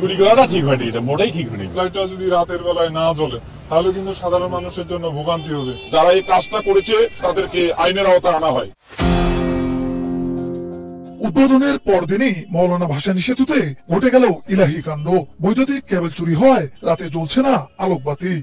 চুরি করাটা ঠিক হয়নি, এটা মোটেই ঠিক হয়নি। লাইটটা যদি রাতের বেলায় না জ্বলে তাহলে কিন্তু সাধারণ মানুষের জন্য ভোগান্তি হবে। যারা এই কাজটা করেছে তাদেরকে আইনের আওতায় আনা হয়। উদ্বোধনের পরদিনই মৌলানা ভাসানী সেতুতে ঘটে গেল ইলাহি কাণ্ড। বৈদ্যুতিক কেবল চুরি হয়, রাতে জ্বলছে না আলোকবাতি।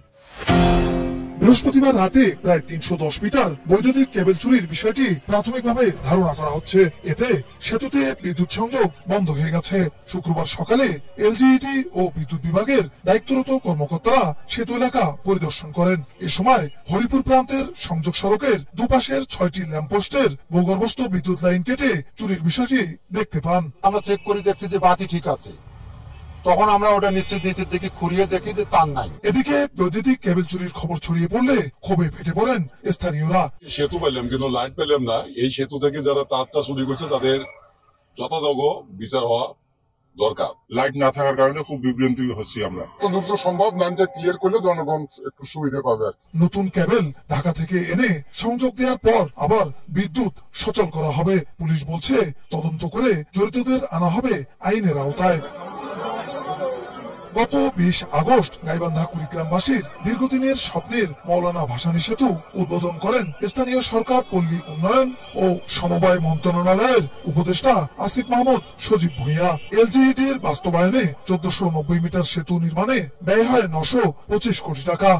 বৃহস্পতিবার রাতে প্রায় 310 মিটার বৈদ্যুতিক কেবল চুরির বিষয়টি প্রাথমিকভাবে ধারণা করা হচ্ছে। এতে সেতুতে বিদ্যুৎ সংযোগ বন্ধ হয়ে গেছে। শুক্রবার সকালে এলজিইডি ও বিদ্যুৎ বিভাগের দায়িত্বরত কর্মকর্তারা সেতু এলাকা পরিদর্শন করেন। এ সময় হরিপুর প্রান্তের সংযোগ সড়কের দুপাশের 6টি ল্যাম্পপোস্টের ভূগর্ভস্থ বিদ্যুৎ লাইন কেটে চুরির বিষয়টি দেখতে পান। আমরা চেক করে দেখছি যে বাতি ঠিক আছে, তখন আমরা ওটা নিশ্চিত দেখি খুঁড়িয়ে দেখি যে তার নাই। এদিকে বৈদ্যুতিক কেবল চুরির খবর ছড়িয়ে পড়লে ক্ষোভে ফেটে পড়েন স্থানীয়রা। সেতু পেলাম কিন্তু লাইট পেলাম না। এই সেতু থেকে যারা তারটা চুরি করছে তাদের যথাযোগ্য বিচার হওয়া দরকার। লাইট না থাকার কারণে খুব বিভ্রান্তি হচ্ছি আমরা। তো দ্রুত সম্ভব লাইনটা ক্লিয়ার করলে জনগণ একটু সুবিধা পাবে। নতুন কেবল ঢাকা থেকে এনে সংযোগ দেওয়ার পর আবার বিদ্যুৎ সচল করা হবে। পুলিশ বলছে তদন্ত করে জড়িতদের আনা হবে আইনের আওতায়। গত 20 আগস্ট গাইবান্ধা কুড়িগ্রামবাসীর দীর্ঘদিনের স্বপ্নের মৌলানা ভাসানী সেতু উদ্বোধন করেন স্থানীয় সরকার, পল্লী উন্নয়ন ও সমবায় মন্ত্রণালয়ের উপদেষ্টা আসিফ মাহমুদ সজীব ভূঁইয়া। এলজিইডির বাস্তবায়নে 1490 মিটার সেতু নির্মাণে ব্যয় হয় 925 কোটি টাকা।